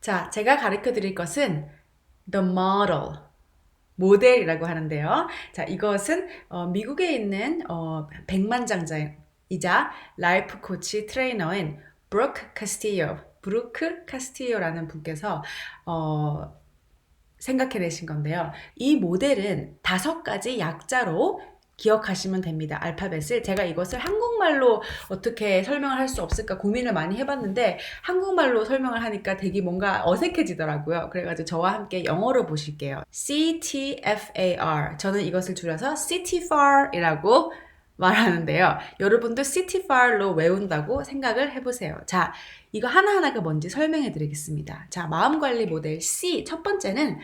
자, 제가 가르쳐 드릴 것은 the model, 모델이라고 하는데요. 자, 이것은 미국에 있는 백만장자이자 라이프 코치 트레이너인 브루크 카스티요라는 분께서 생각해내신 건데요. 이 모델은 5가지 약자로 기억하시면 됩니다. 알파벳을. 제가 이것을 한국말로 어떻게 설명을 할 수 없을까 고민을 많이 해봤는데 한국말로 설명을 하니까 되게 뭔가 어색해지더라고요. 그래가지고 저와 함께 영어로 보실게요. CTFAR. 저는 이것을 줄여서 CTFAR이라고 말하는데요. 여러분도 CTFAR로 외운다고 생각을 해보세요. 자, 이거 하나하나가 뭔지 설명해 드리겠습니다. 자, 마음관리 모델 C. 첫 번째는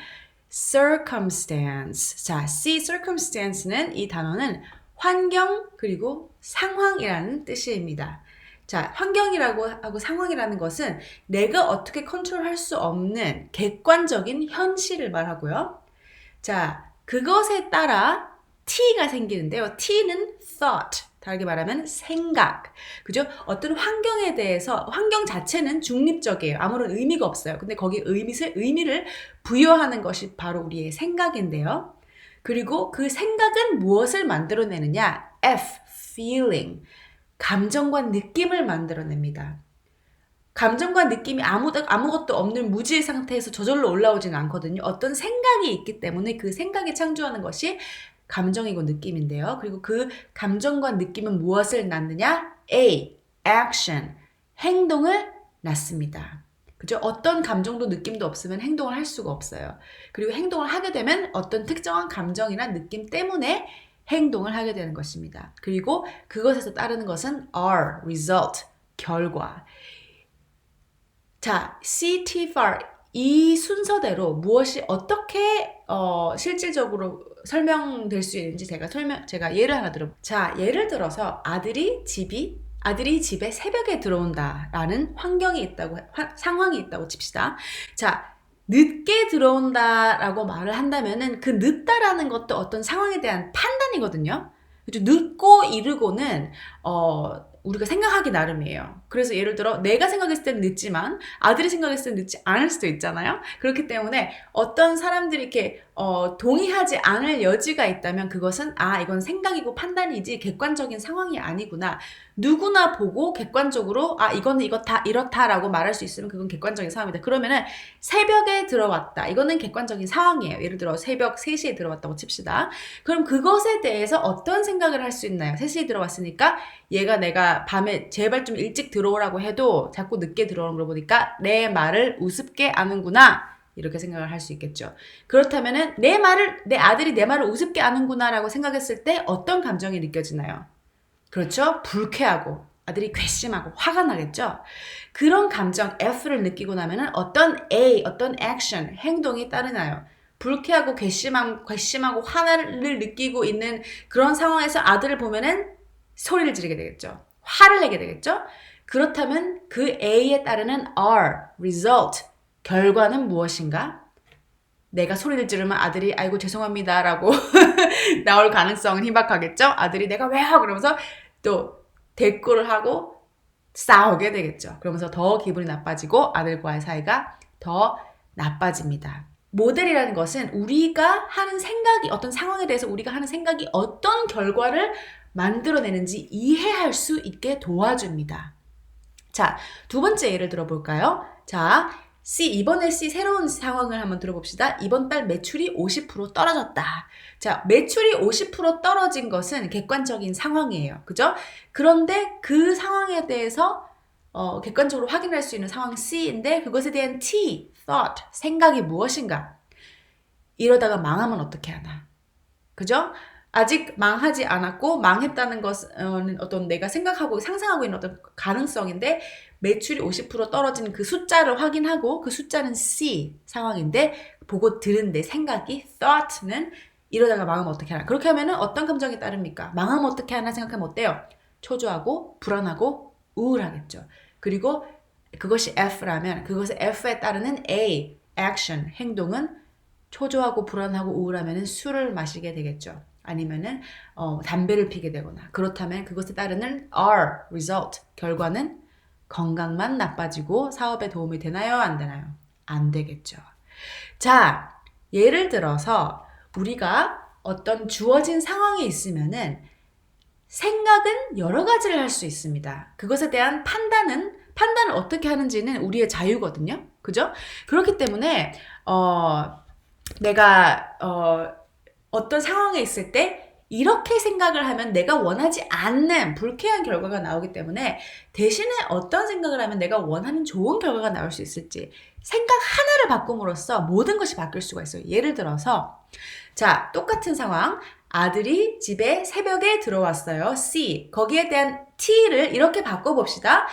circumstance. 자, circumstance는 이 단어는 환경 그리고 상황이라는 뜻입니다. 자, 환경이라고 하고 상황이라는 것은 내가 어떻게 컨트롤할 수 없는 객관적인 현실을 말하고요. 자, 그것에 따라 T가 생기는데요. T는 thought. 다르게 말하면 생각. 그죠? 어떤 환경에 대해서, 환경 자체는 중립적이에요. 아무런 의미가 없어요. 근데 거기에 의미를 부여하는 것이 바로 우리의 생각인데요. 그리고 그 생각은 무엇을 만들어내느냐? F, feeling. 감정과 느낌을 만들어냅니다. 감정과 느낌이 아무것도 없는 무지의 상태에서 저절로 올라오지는 않거든요. 어떤 생각이 있기 때문에 그 생각이 창조하는 것이 감정이고 느낌인데요. 그리고 그 감정과 느낌은 무엇을 낳느냐? A. action. 행동을 낳습니다. 그죠? 어떤 감정도 느낌도 없으면 행동을 할 수가 없어요. 그리고 행동을 하게 되면 어떤 특정한 감정이나 느낌 때문에 행동을 하게 되는 것입니다. 그리고 그것에서 따르는 것은 R. result. 결과. 자, CT4 이 순서대로 무엇이 어떻게 실질적으로 설명될 수 있는지 제가 예를 하나 들어볼게요. 자, 예를 들어서 아들이 집에 새벽에 들어온다라는 상황이 있다고 칩시다. 자, 늦게 들어온다라고 말을 한다면은 그 늦다라는 것도 어떤 상황에 대한 판단이거든요. 그죠? 늦고 이르고는 우리가 생각하기 나름이에요. 그래서 예를 들어 내가 생각했을 때는 늦지만 아들이 생각했을 때는 늦지 않을 수도 있잖아요. 그렇기 때문에 어떤 사람들이 이렇게 동의하지 않을 여지가 있다면 그것은 이건 생각이고 판단이지 객관적인 상황이 아니구나. 누구나 보고 객관적으로 이거는 이렇다라고 말할 수 있으면 그건 객관적인 상황이다. 그러면은 새벽에 들어왔다. 이거는 객관적인 상황이에요. 예를 들어 새벽 3시에 들어왔다고 칩시다. 그럼 그것에 대해서 어떤 생각을 할 수 있나요? 3시에 들어왔으니까 내가 밤에 제발 좀 일찍 들어오라고 해도 자꾸 늦게 들어오는 걸 보니까 내 말을 우습게 아는구나. 이렇게 생각을 할 수 있겠죠. 그렇다면은 내 아들이 내 말을 우습게 아는구나 라고 생각했을 때 어떤 감정이 느껴지나요? 그렇죠? 불쾌하고 아들이 괘씸하고 화가 나겠죠? 그런 감정 F를 느끼고 나면은 어떤 액션, 행동이 따르나요? 불쾌하고 괘씸하고 화를 느끼고 있는 그런 상황에서 아들을 보면은 소리를 지르게 되겠죠. 화를 내게 되겠죠. 그렇다면 그 A에 따르는 R, result, 결과는 무엇인가? 내가 소리를 지르면 아들이 아이고 죄송합니다 라고 나올 가능성은 희박하겠죠. 아들이 내가 왜요? 그러면서 또 대꾸를 하고 싸우게 되겠죠. 그러면서 더 기분이 나빠지고 아들과의 사이가 더 나빠집니다. 모델이라는 것은 우리가 하는 생각이 어떤 상황에 대해서 우리가 하는 생각이 어떤 결과를 만들어내는지 이해할 수 있게 도와줍니다. 자, 2번째 예를 들어볼까요? 자, 이번에 C 새로운 상황을 한번 들어봅시다. 이번 달 매출이 50% 떨어졌다. 자, 매출이 50% 떨어진 것은 객관적인 상황이에요. 그죠? 그런데 그 상황에 대해서 객관적으로 확인할 수 있는 상황 C인데 그것에 대한 T, thought, 생각이 무엇인가? 이러다가 망하면 어떻게 하나? 그죠? 아직 망하지 않았고 망했다는 것은 어떤 내가 생각하고 상상하고 있는 어떤 가능성인데 매출이 50% 떨어진 그 숫자를 확인하고 그 숫자는 C 상황인데 보고 들은 내 생각이 thought는 이러다가 망하면 어떻게 하나. 그렇게 하면은 어떤 감정이 따릅니까? 망하면 어떻게 하나 생각하면 어때요? 초조하고 불안하고 우울하겠죠. 그리고 그것이 F라면 그것의 F에 따르는 A, action, 행동은 초조하고 불안하고 우울하면 술을 마시게 되겠죠. 아니면은 담배를 피게 되거나 그렇다면 그것에 따르는 R, result, 결과는 건강만 나빠지고 사업에 도움이 되나요? 안 되나요? 안 되겠죠. 자, 예를 들어서 우리가 어떤 주어진 상황이 있으면은 생각은 여러 가지를 할 수 있습니다. 그것에 대한 판단을 어떻게 하는지는 우리의 자유거든요. 그죠? 그렇기 때문에 내가 어떤 상황에 있을 때 이렇게 생각을 하면 내가 원하지 않는 불쾌한 결과가 나오기 때문에 대신에 어떤 생각을 하면 내가 원하는 좋은 결과가 나올 수 있을지 생각 하나를 바꿈으로써 모든 것이 바뀔 수가 있어요. 예를 들어서 자, 똑같은 상황. 아들이 집에 새벽에 들어왔어요. C. 거기에 대한 T를 이렇게 바꿔봅시다.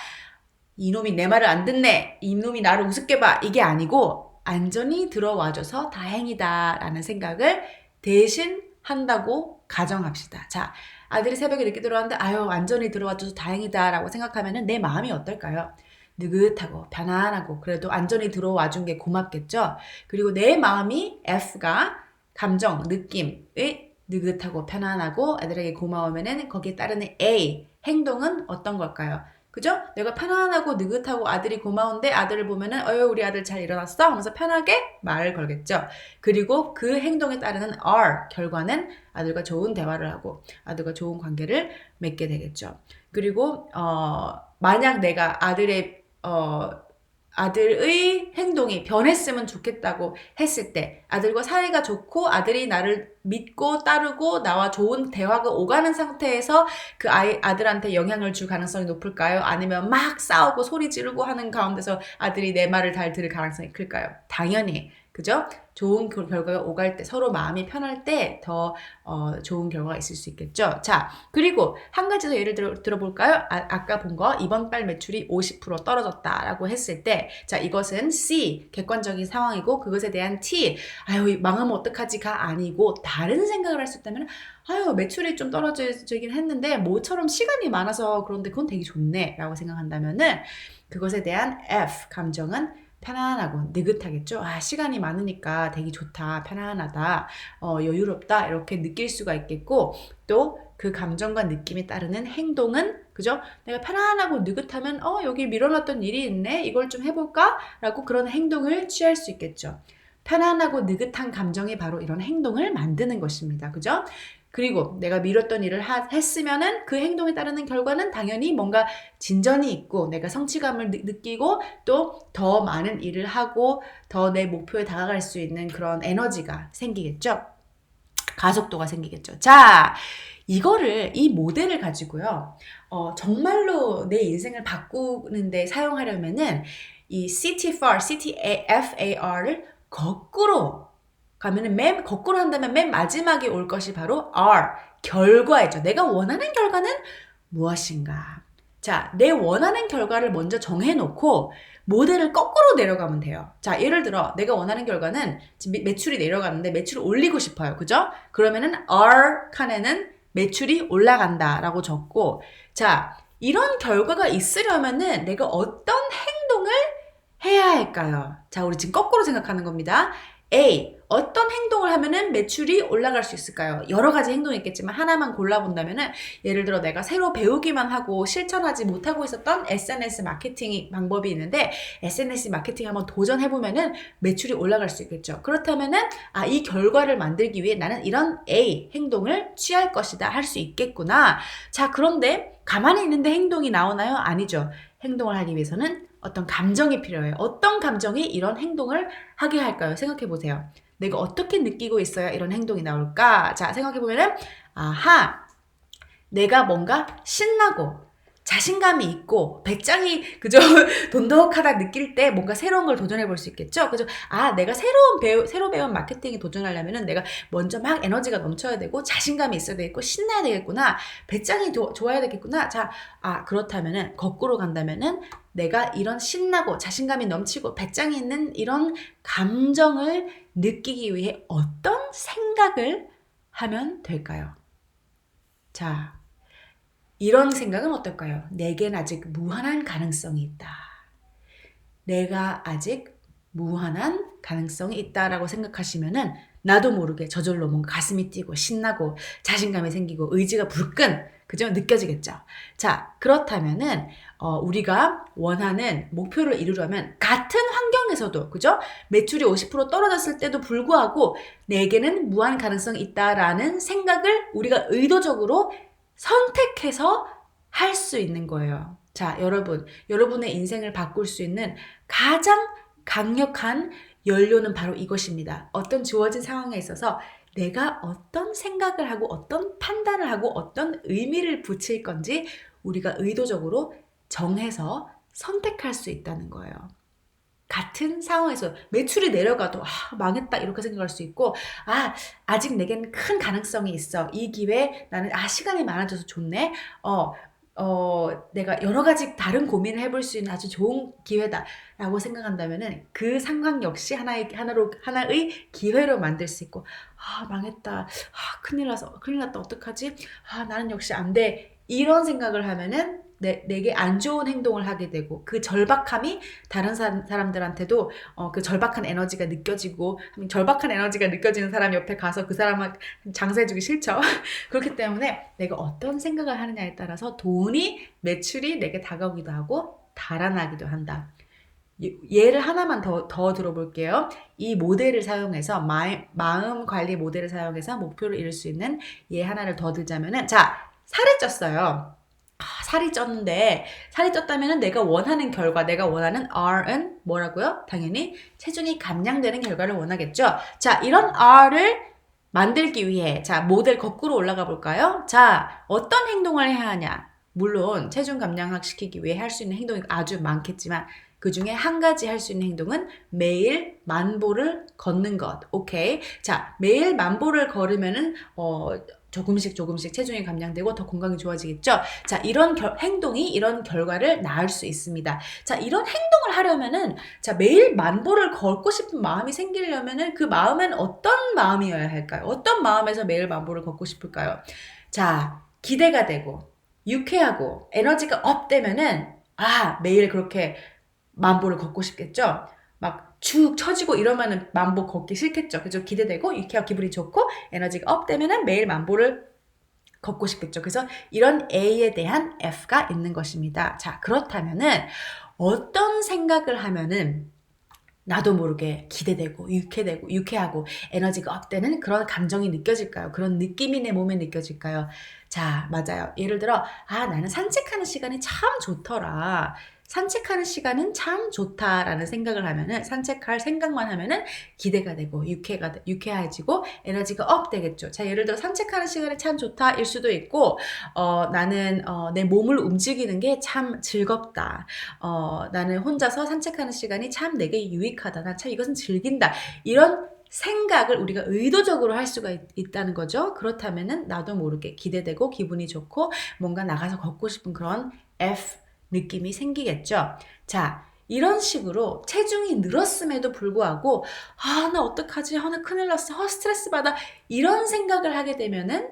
이놈이 내 말을 안 듣네. 이놈이 나를 우습게 봐. 이게 아니고 안전히 들어와줘서 다행이다 라는 생각을 대신 한다고 가정합시다. 자, 아들이 새벽에 늦게 들어왔는데 아유 안전히 들어와줘서 다행이다 라고 생각하면 내 마음이 어떨까요? 느긋하고 편안하고 그래도 안전히 들어와준 게 고맙겠죠? 그리고 내 마음이 F가 감정, 느낌의 느긋하고 편안하고 아들에게 고마우면은 거기에 따르는 A, 행동은 어떤 걸까요? 그죠? 내가 편안하고 느긋하고 아들이 고마운데 아들을 보면은 우리 아들 잘 일어났어? 하면서 편하게 말을 걸겠죠. 그리고 그 행동에 따르는 R, 결과는 아들과 좋은 대화를 하고 아들과 좋은 관계를 맺게 되겠죠. 그리고 만약 내가 아들의 행동이 변했으면 좋겠다고 했을 때 아들과 사이가 좋고 아들이 나를 믿고 따르고 나와 좋은 대화가 오가는 상태에서 그 아들한테 영향을 줄 가능성이 높을까요? 아니면 막 싸우고 소리 지르고 하는 가운데서 아들이 내 말을 잘 들을 가능성이 클까요? 당연히 그죠? 좋은 결과가 오갈 때 서로 마음이 편할 때 더 좋은 결과가 있을 수 있겠죠. 자, 그리고 한 가지 더 예를 들어볼까요? 아까 본 거 이번 달 매출이 50% 떨어졌다라고 했을 때 자, 이것은 C, 객관적인 상황이고 그것에 대한 T, 아유 망하면 어떡하지가 아니고 다른 생각을 할 수 있다면 아유 매출이 좀 떨어지긴 했는데 모처럼 시간이 많아서 그런데 그건 되게 좋네 라고 생각한다면은 그것에 대한 F, 감정은 편안하고 느긋하겠죠. 아, 시간이 많으니까 되게 좋다, 편안하다, 여유롭다 이렇게 느낄 수가 있겠고 또 그 감정과 느낌에 따르는 행동은 그죠? 내가 편안하고 느긋하면 여기 미뤄놨던 일이 있네. 이걸 좀 해볼까? 라고 그런 행동을 취할 수 있겠죠. 편안하고 느긋한 감정이 바로 이런 행동을 만드는 것입니다. 그죠? 그리고 내가 미뤘던 일을 했으면은 그 행동에 따르는 결과는 당연히 뭔가 진전이 있고 내가 성취감을 느끼고 또 더 많은 일을 하고 더 내 목표에 다가갈 수 있는 그런 에너지가 생기겠죠. 가속도가 생기겠죠. 자, 이 모델을 가지고요. 정말로 내 인생을 바꾸는데 사용하려면은 이 CTFAR를 거꾸로 가면은 거꾸로 한다면 맨 마지막에 올 것이 바로 R, 결과이죠. 내가 원하는 결과는 무엇인가? 자, 내 원하는 결과를 먼저 정해놓고 모델을 거꾸로 내려가면 돼요. 자, 예를 들어 내가 원하는 결과는 지금 매출이 내려가는데 매출을 올리고 싶어요. 그죠? 그러면은 R 칸에는 매출이 올라간다라고 적고 자, 이런 결과가 있으려면은 내가 어떤 행동을 해야 할까요? 자, 우리 지금 거꾸로 생각하는 겁니다. A, 어떤 행동을 하면은 매출이 올라갈 수 있을까요? 여러 가지 행동이 있겠지만 하나만 골라본다면은 예를 들어 내가 새로 배우기만 하고 실천하지 못하고 있었던 SNS 마케팅 방법이 있는데 SNS 마케팅 한번 도전해보면은 매출이 올라갈 수 있겠죠. 그렇다면은 이 결과를 만들기 위해 나는 이런 A 행동을 취할 것이다 할 수 있겠구나. 자, 그런데 가만히 있는데 행동이 나오나요? 아니죠. 행동을 하기 위해서는 어떤 감정이 필요해요. 어떤 감정이 이런 행동을 하게 할까요? 생각해 보세요. 내가 어떻게 느끼고 있어야 이런 행동이 나올까? 자, 생각해 보면은 내가 뭔가 신나고 자신감이 있고 배짱이 그저 돈독하다 느낄 때 뭔가 새로운 걸 도전해 볼 수 있겠죠. 그죠? 내가 새로 배운 마케팅에 도전하려면은 내가 먼저 막 에너지가 넘쳐야 되고 자신감이 있어야 되겠고 신나야 되겠구나. 배짱이 좋아야 되겠구나. 자, 그렇다면은 거꾸로 간다면은 내가 이런 신나고 자신감이 넘치고 배짱이 있는 이런 감정을 느끼기 위해 어떤 생각을 하면 될까요? 자, 이런 생각은 어떨까요? 내겐 아직 무한한 가능성이 있다. 내가 아직 무한한 가능성이 있다라고 생각하시면은 나도 모르게 저절로 뭔가 가슴이 뛰고 신나고 자신감이 생기고 의지가 불끈 그죠? 느껴지겠죠? 자, 그렇다면은 우리가 원하는 목표를 이루려면 같은 환경에서도 그죠? 매출이 50% 떨어졌을 때도 불구하고 내게는 무한 가능성이 있다라는 생각을 우리가 의도적으로 선택해서 할 수 있는 거예요. 자, 여러분의 인생을 바꿀 수 있는 가장 강력한 연료는 바로 이것입니다. 어떤 주어진 상황에 있어서 내가 어떤 생각을 하고 어떤 판단을 하고 어떤 의미를 붙일 건지 우리가 의도적으로 정해서 선택할 수 있다는 거예요. 같은 상황에서 매출이 내려가도 망했다 이렇게 생각할 수 있고 아직 내겐 큰 가능성이 있어. 이 기회에 나는 시간이 많아져서 좋네. 내가 여러 가지 다른 고민을 해볼 수 있는 아주 좋은 기회다라고 생각한다면은 그 상황 역시 하나의 기회로 만들 수 있고 망했다. 큰일 났다. 어떡하지? 나는 역시 안 돼. 이런 생각을 하면은 내게 안 좋은 행동을 하게 되고 그 절박함이 다른 사람들한테도 그 절박한 에너지가 느껴지고 절박한 에너지가 느껴지는 사람 옆에 가서 그 사람을 장사해주기 싫죠. 그렇기 때문에 내가 어떤 생각을 하느냐에 따라서 돈이 매출이 내게 다가오기도 하고 달아나기도 한다. 예를 하나만 더 들어볼게요. 이 모델을 사용해서 마음 관리 모델을 사용해서 목표를 이룰 수 있는 예 하나를 더 들자면은 자, 살이 쪘어요. 살이 쪘다면은 내가 원하는 결과, 내가 원하는 R은 뭐라고요? 당연히 체중이 감량되는 결과를 원하겠죠. 자, 이런 R을 만들기 위해 자, 모델 거꾸로 올라가 볼까요? 자, 어떤 행동을 해야 하냐? 물론 체중 감량시키기 위해 할 수 있는 행동이 아주 많겠지만 그 중에 한 가지 할 수 있는 행동은 매일 만보를 걷는 것. 오케이. 자, 매일 만보를 걸으면은 조금씩 체중이 감량되고 더 건강이 좋아지겠죠? 자, 이런 행동이 이런 결과를 낳을 수 있습니다. 자, 이런 행동을 하려면은 자, 매일 만보를 걷고 싶은 마음이 생기려면은 그 마음은 어떤 마음이어야 할까요? 어떤 마음에서 매일 만보를 걷고 싶을까요? 자, 기대가 되고 유쾌하고 에너지가 업되면은 매일 그렇게 만보를 걷고 싶겠죠? 막 축 처지고 이러면은 만보 걷기 싫겠죠. 그죠? 기대되고 유쾌하고 기분이 좋고 에너지가 업되면은 매일 만보를 걷고 싶겠죠. 그래서 이런 A에 대한 F가 있는 것입니다. 자, 그렇다면은 어떤 생각을 하면은 나도 모르게 기대되고 유쾌하고 에너지가 업되는 그런 감정이 느껴질까요? 그런 느낌이 내 몸에 느껴질까요? 자, 맞아요. 예를 들어 나는 산책하는 시간이 참 좋더라. 산책하는 시간은 참 좋다라는 생각을 하면은 산책할 생각만 하면은 기대가 되고 유쾌해지고 에너지가 업 되겠죠. 자, 예를 들어 산책하는 시간이 참 좋다일 수도 있고 나는 내 몸을 움직이는 게 참 즐겁다. 나는 혼자서 산책하는 시간이 참 내게 유익하다. 난 참 이것은 즐긴다. 이런 생각을 우리가 의도적으로 할 수가 있다는 거죠. 그렇다면은 나도 모르게 기대되고 기분이 좋고 뭔가 나가서 걷고 싶은 그런 F 느낌이 생기겠죠. 자, 이런 식으로 체중이 늘었음에도 불구하고 나 어떡하지? 나 큰일 났어. 스트레스 받아. 이런 생각을 하게 되면은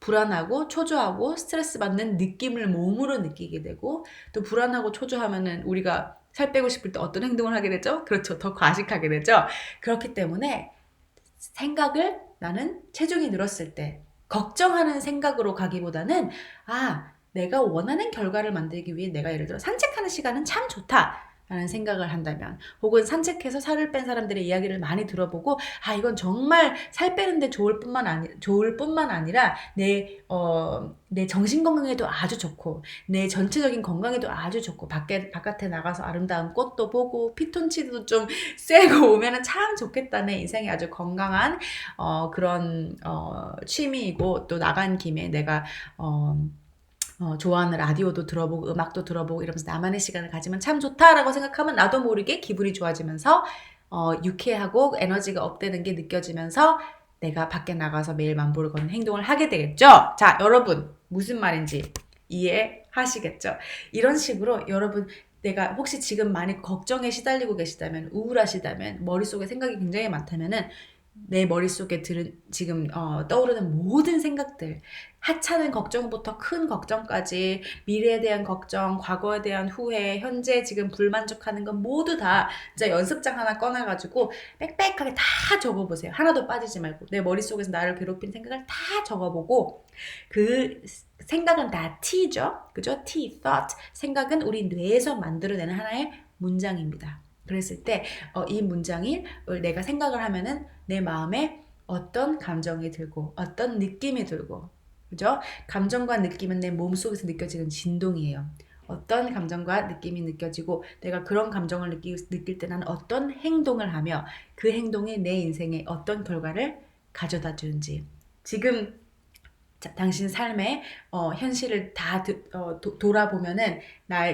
불안하고 초조하고 스트레스 받는 느낌을 몸으로 느끼게 되고 또 불안하고 초조하면은 우리가 살 빼고 싶을 때 어떤 행동을 하게 되죠? 그렇죠. 더 과식하게 되죠. 그렇기 때문에 생각을 나는 체중이 늘었을 때 걱정하는 생각으로 가기보다는 내가 원하는 결과를 만들기 위해 내가 예를 들어 산책하는 시간은 참 좋다 라는 생각을 한다면 혹은 산책해서 살을 뺀 사람들의 이야기를 많이 들어보고 이건 정말 살 빼는데 좋을 뿐만 아니라 내 정신 건강에도 아주 좋고 내 전체적인 건강에도 아주 좋고 바깥에 나가서 아름다운 꽃도 보고 피톤치드도 좀 쐬고 오면은 참 좋겠다. 내 인생이 아주 건강한 그런 취미이고 또 나간 김에 내가 좋아하는 라디오도 들어보고 음악도 들어보고 이러면서 나만의 시간을 가지면 참 좋다라고 생각하면 나도 모르게 기분이 좋아지면서 유쾌하고 에너지가 업되는 게 느껴지면서 내가 밖에 나가서 매일 만보를 걷는 행동을 하게 되겠죠. 자, 여러분 무슨 말인지 이해하시겠죠? 이런 식으로 여러분 내가 혹시 지금 많이 걱정에 시달리고 계시다면 우울하시다면 머릿속에 생각이 굉장히 많다면은 내 머릿속에 지금 떠오르는 모든 생각들, 하찮은 걱정부터 큰 걱정까지, 미래에 대한 걱정, 과거에 대한 후회, 현재 지금 불만족하는 건 모두 다 진짜 연습장 하나 꺼내가지고 빽빽하게 다 적어보세요. 하나도 빠지지 말고. 내 머릿속에서 나를 괴롭히는 생각을 다 적어보고, 그 생각은 다 T죠? 그죠? T, thought. 생각은 우리 뇌에서 만들어내는 하나의 문장입니다. 그랬을 때 이 문장이 내가 생각을 하면은 내 마음에 어떤 감정이 들고 어떤 느낌이 들고, 그죠? 감정과 느낌은 내 몸속에서 느껴지는 진동이에요. 어떤 감정과 느낌이 느껴지고 내가 그런 감정을 느낄 때 나는 어떤 행동을 하며 그 행동이 내 인생에 어떤 결과를 가져다 주는지, 지금 당신 삶의 현실을 다 돌아보면은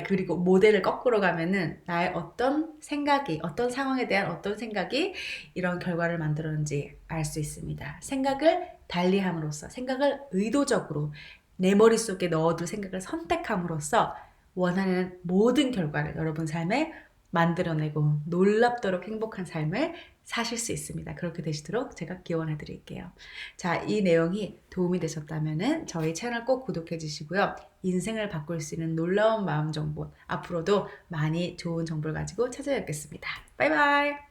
그리고 모델을 거꾸로 가면은 나의 어떤 생각이, 어떤 상황에 대한 어떤 생각이 이런 결과를 만들었는지 알 수 있습니다. 생각을 달리함으로써, 생각을 의도적으로 내 머릿속에 넣어둘 생각을 선택함으로써 원하는 모든 결과를 여러분 삶에 만들어내고 놀랍도록 행복한 삶을 사실 수 있습니다. 그렇게 되시도록 제가 기원해 드릴게요. 자, 이 내용이 도움이 되셨다면 저희 채널 꼭 구독해 주시고요. 인생을 바꿀 수 있는 놀라운 마음 정보, 앞으로도 많이 좋은 정보를 가지고 찾아뵙겠습니다. 바이바이.